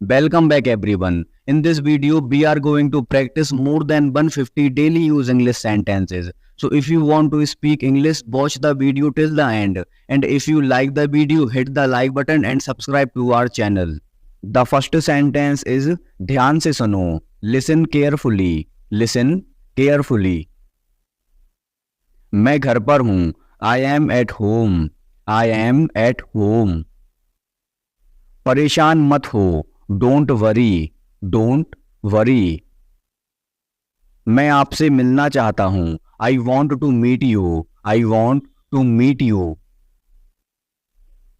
Welcome back everyone. In this video, we are going to practice more than 150 daily use English sentences. So if you want to speak English, watch the video till the end. And if you like the video, hit the like button and subscribe to our channel. The first sentence is ध्यान से सुनो. Listen carefully. Listen carefully. मैं घर पर हूँ. I am at home. I am at home. परेशान मत हो. Don't worry. Don't worry. मैं आपसे मिलना चाहता हूं. I want to meet you. I want to meet you.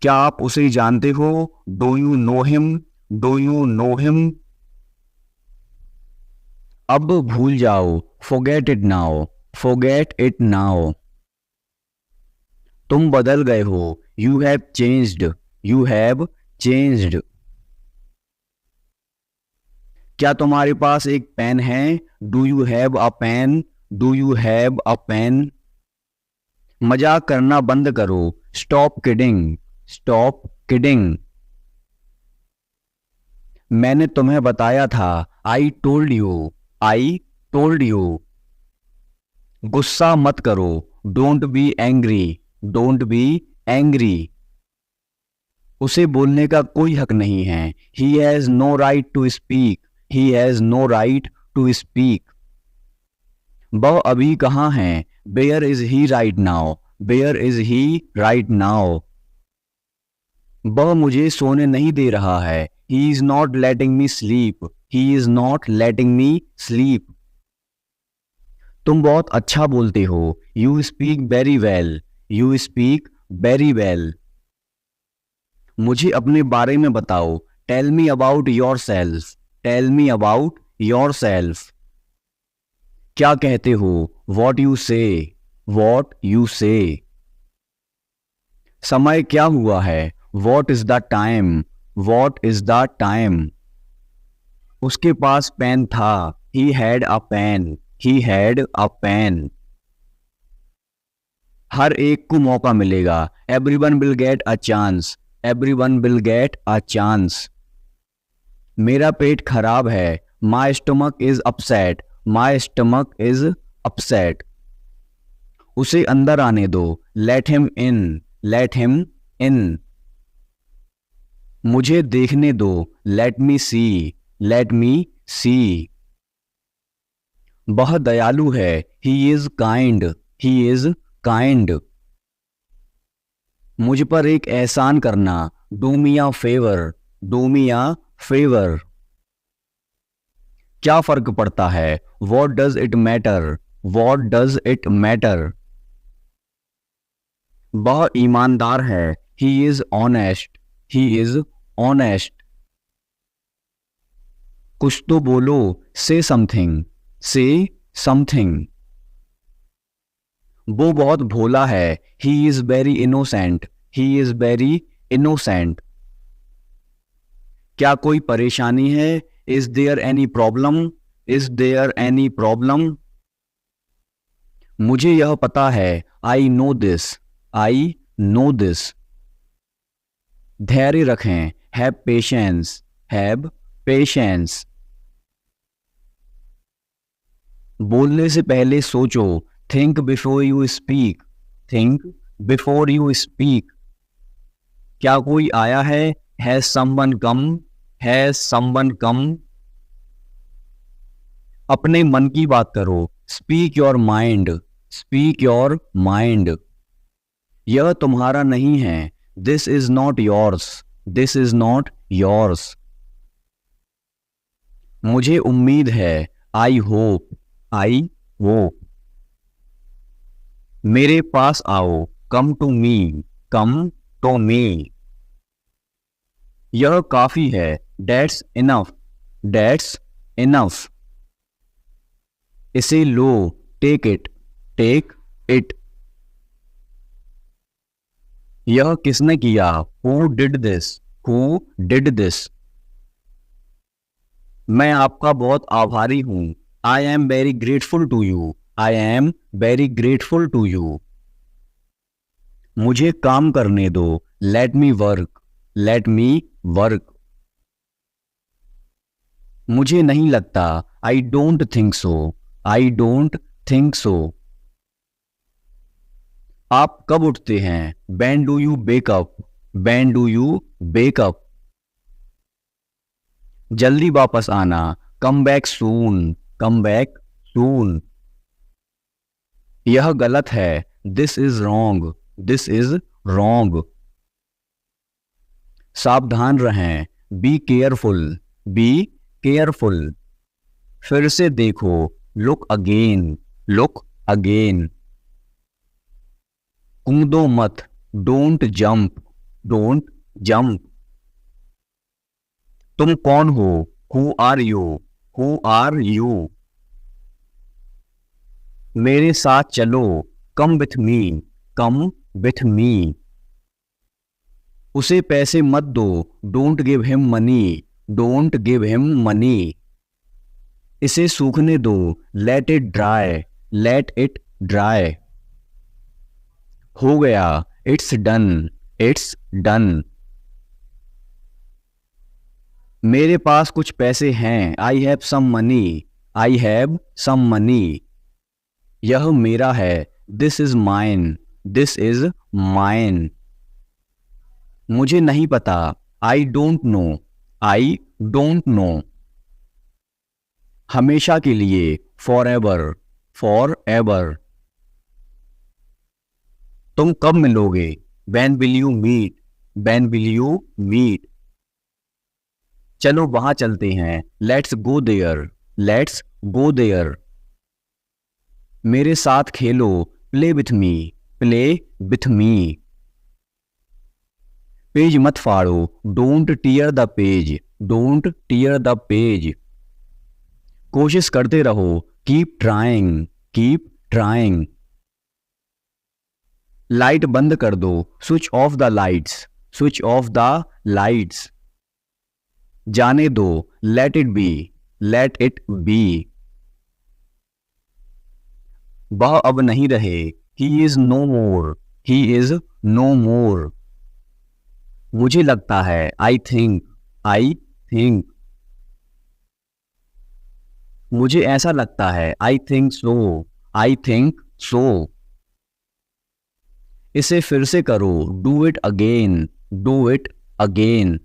क्या आप उसे जानते हो? Do you know him. Do you know him. अब भूल जाओ. Forget it now. Forget it now. तुम बदल गए हो. You have changed. You have changed. क्या तुम्हारे पास एक पेन है? Do you have a pen. Do you have a pen. मजाक करना बंद करो. Stop kidding. Stop kidding. मैंने तुम्हें बताया था. I told you. I told you. गुस्सा मत करो. Don't be angry. Don't be angry. उसे बोलने का कोई हक नहीं है. He has no right to speak. He has no right to speak. वह अभी कहाँ है? Where is he right now? Where is he right now? वह मुझे सोने नहीं दे रहा है. He is not letting me sleep. He is not letting me sleep. तुम बहुत अच्छा बोलते हो. You speak very well. You speak very well. मुझे अपने बारे में बताओ. Tell me about yourself. Tell me about yourself. क्या कहते हो? What you say. What you say. समय क्या हुआ है? What is the time. What is the time. उसके पास पेन था. He had a pen. He had a pen. हर एक को मौका मिलेगा. Everyone will get a chance. Everyone will get a chance. मेरा पेट खराब है. My stomach is upset. My stomach is upset. उसे अंदर आने दो. Let him in. Let him in. मुझे देखने दो. लेट मी सी. लेट मी सी. वह दयालु है. He is kind. He is kind. मुझ पर एक एहसान करना. Do me a favour. Do me a favour. क्या फर्क पड़ता है? What does it matter. What does it matter. वह ईमानदार है. He is honest. He is honest. कुछ तो बोलो. से समथिंग. Say something. वो बहुत भोला है. He is very innocent. He is very innocent. क्या कोई परेशानी है? Is there any problem. Is there any problem. मुझे यह पता है. I know this. I know this. धैर्य रखें. Have patience. Have patience. बोलने से पहले सोचो. Think before you speak. Think before you speak. क्या कोई आया है? Has someone come. Has someone come? अपने मन की बात करो. Speak your mind. Speak your mind. यह तुम्हारा नहीं है. This is not yours. This is not yours. मुझे उम्मीद है. I hope. I hope. मेरे पास आओ. Come to me. Come to me. यह काफी है. That's enough. That's enough. इसे लो. Take it. Take it. यह किसने किया? Who did this? Who did this? मैं आपका बहुत आभारी हूं. I am very grateful to you. I am very grateful to you. मुझे काम करने दो. Let me work. Let me work. मुझे नहीं लगता, I don't think so, I don't think so. आप कब उठते हैं, when do you wake up, when do you wake up. जल्दी वापस आना, come back soon, come back soon. यह गलत है, this is wrong, this is wrong. सावधान रहें, बी केयरफुल, बी केयरफुल। फिर से देखो, लुक अगेन, लुक अगेन। कूदो मत, डोंट जंप, डोंट जंप। तुम कौन हो, who are you, who are you. मेरे साथ चलो, come with me, come with me. उसे पैसे मत दो, don't give him money, don't give him money. इसे सूखने दो, let it dry, let it dry. हो गया, इट्स डन, इट्स डन। मेरे पास कुछ पैसे हैं, I have some money, I have some money. यह मेरा है, this is mine, this is mine. मुझे नहीं पता, I don't know, I don't know. हमेशा के लिए, फॉर एवर, फॉर एवर। तुम कब मिलोगे, when will you meet, when will you meet. चलो वहां चलते हैं, let's go there, let's go there. मेरे साथ खेलो, play with me, play with me. Page मत फाड़ो, don't tear the page, don't tear the page. कोशिश करते रहो, keep trying, keep trying. Light बंद कर दो, switch off the lights, switch off the lights. जाने दो, let it be, let it be. वह अब नहीं रहे, he is no more, he is no more. मुझे लगता है, आई थिंक, आई थिंक। मुझे ऐसा लगता है, I think so, I think so. इसे फिर से करो, do it again, do it again.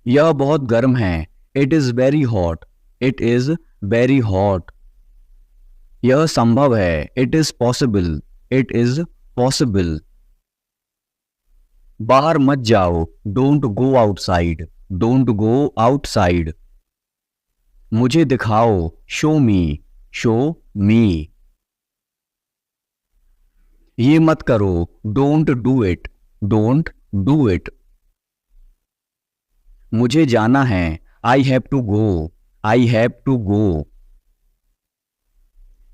यह बहुत गर्म है, it is very hot, it is very hot. यह संभव है, it is possible, it is possible. बाहर मत जाओ, don't go outside, don't go outside. मुझे दिखाओ, शो मी, शो मी। ये मत करो, don't do it, don't do it. मुझे जाना है, I have to go, I have to go.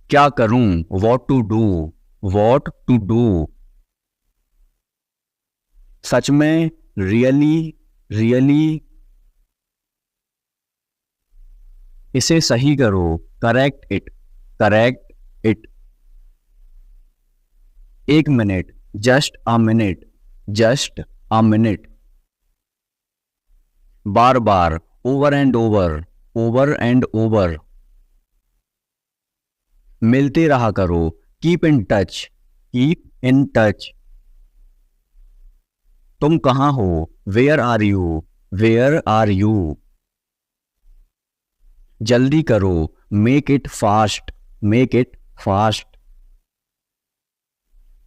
क्या करूं, what to do, what to do. सच में, रियली, रियली। इसे सही करो, करेक्ट इट, करेक्ट इट। एक minute, just a minute, just a minute. बार बार, over and over, over and over. मिलते रहा करो, keep in touch, keep in touch. तुम कहां हो, where are you, where are you. जल्दी करो, make it fast, make it fast.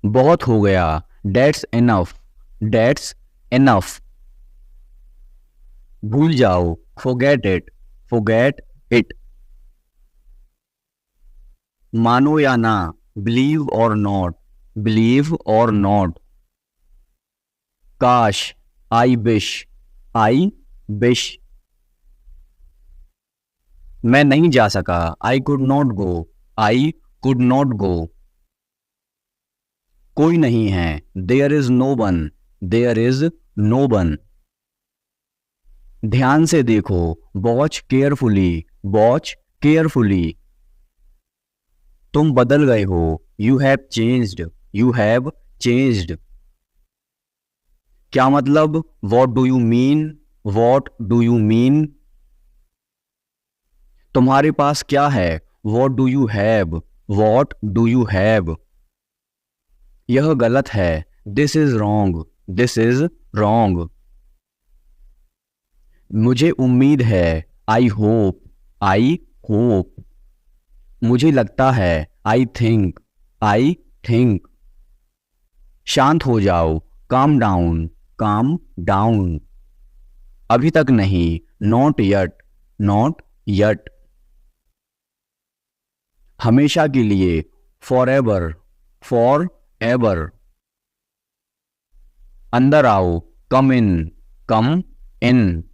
बहुत हो गया, डेट्स इनफ, डेट्स इनफ। भूल जाओ, फॉरगेट इट, फॉरगेट इट। मानो या ना, बिलीव और नॉट, बिलीव और नॉट। काश, आई विश, आई विश। मैं नहीं जा सका, I could not go, I could not go. कोई नहीं है, there is no one, there is no one. ध्यान से देखो, वॉच केयरफुली, वॉच केयरफुली। तुम बदल गए हो, you have changed, you have changed. क्या मतलब, what do you mean, what do you mean. तुम्हारे पास क्या है? What do you have? What do you have? यह गलत है। This is wrong. This is wrong. मुझे उम्मीद है। I hope. I hope. मुझे लगता है। I think. I think. शांत हो जाओ। Calm down. Calm down. अभी तक नहीं। Not yet. Not yet. हमेशा के लिए। For ever. For ever. अंदर आओ। कम इन। कम इन।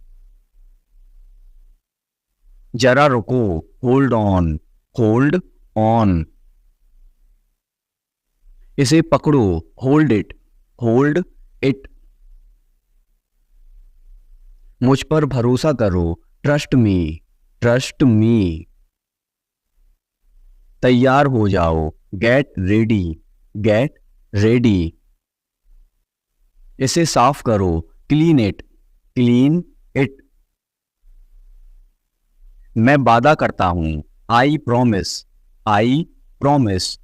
जरा रुको। Hold on. Hold on. इसे पकड़ो। Hold it. Hold it. मुझ पर भरोसा करो। Trust me. Trust me. तैयार हो जाओ। Get ready. Get ready. इसे साफ करो। Clean it. Clean it. मैं वादा करता हूं। I promise. I promise.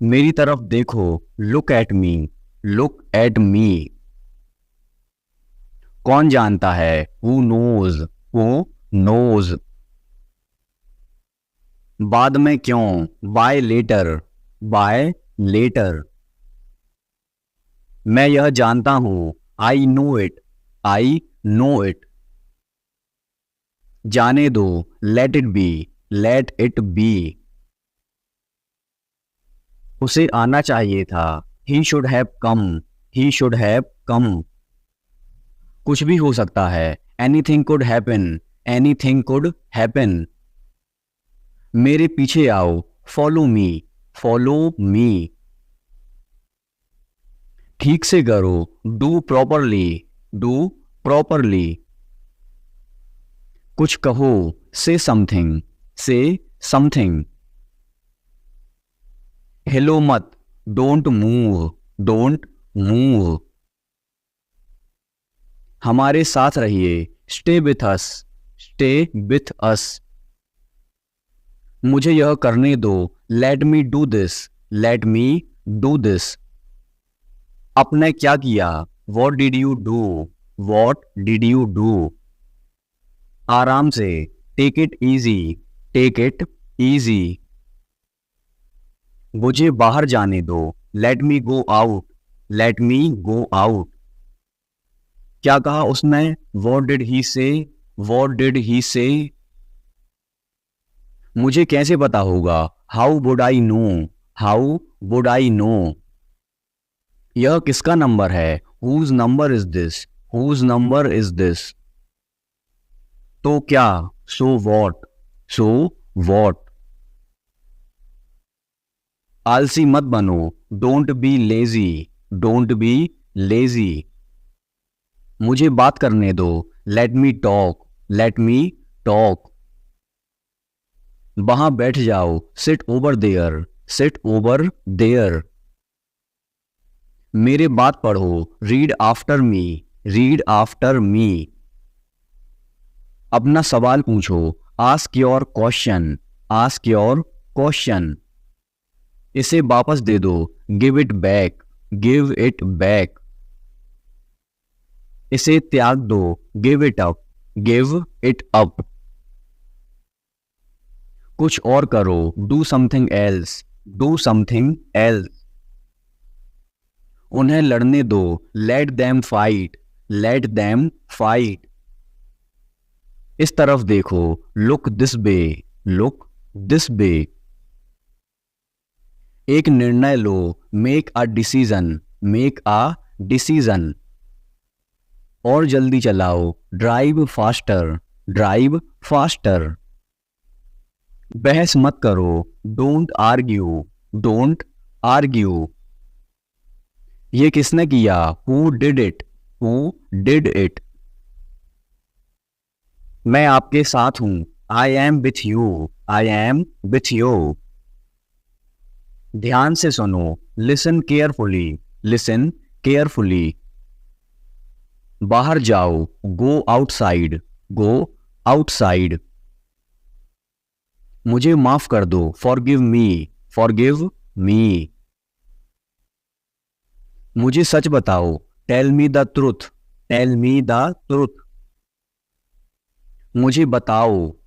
मेरी तरफ देखो। Look at me. Look at me. कौन जानता है? Who knows. Who knows. बाद में क्यों? Bye later. Bye later. मैं यह जानता हूं। I know it. I know it. जाने दो। Let it be. Let it be. उसे आना चाहिए था। He should have come. He should have come. कुछ भी हो सकता है। Anything could happen. Anything could happen. मेरे पीछे आओ। Follow me. Follow me. ठीक से करो। Do properly. Do properly. कुछ कहो। Say something. Say something. हिलो मत। Don't move. Don't move. हमारे साथ रहिए। Stay with us. Stay with us. मुझे यह करने दो। Let me do this. Let me do this. आपने क्या किया? What did you do? What did you do? आराम से। Take it easy. Take it easy. मुझे बाहर जाने दो। Let me go out. Let me go out. क्या कहा उसने? वॉट डिड ही से? वॉट डिड ही से? मुझे कैसे पता होगा? How would I know? How would I know? यह किसका नंबर है? Whose number is this? Whose number is this? तो क्या? So what? So what? आलसी मत बनो। Don't be lazy. Don't be lazy. मुझे बात करने दो। Let me talk. Let me talk. वहां बैठ जाओ। Sit over there. Sit over there. मेरे बात पढ़ो। Read after me. Read after me. अपना सवाल पूछो। Ask your question. Ask your question. इसे वापस दे दो। Give it back. Give it back. इसे त्याग दो। Give it up. Give it up. कुछ और करो। Do something else. Do something else. उन्हें लड़ने दो। Let them fight. Let them fight. इस तरफ देखो। Look this way. Look this way. एक निर्णय लो। Make a decision. Make a decision. और जल्दी चलाओ। Drive faster. Drive faster. बहस मत करो। Don't argue. Don't argue. ये किसने किया? Who did it? Who did it? मैं आपके साथ हूं। I am with you. I am with you. ध्यान से सुनो। Listen carefully. Listen carefully. बाहर जाओ। Go outside. गो आउटसाइड। मुझे माफ कर दो, फॉरगिव मी, फॉरगिव मी। मुझे सच बताओ, tell me the truth, tell me the truth. मुझे बताओ,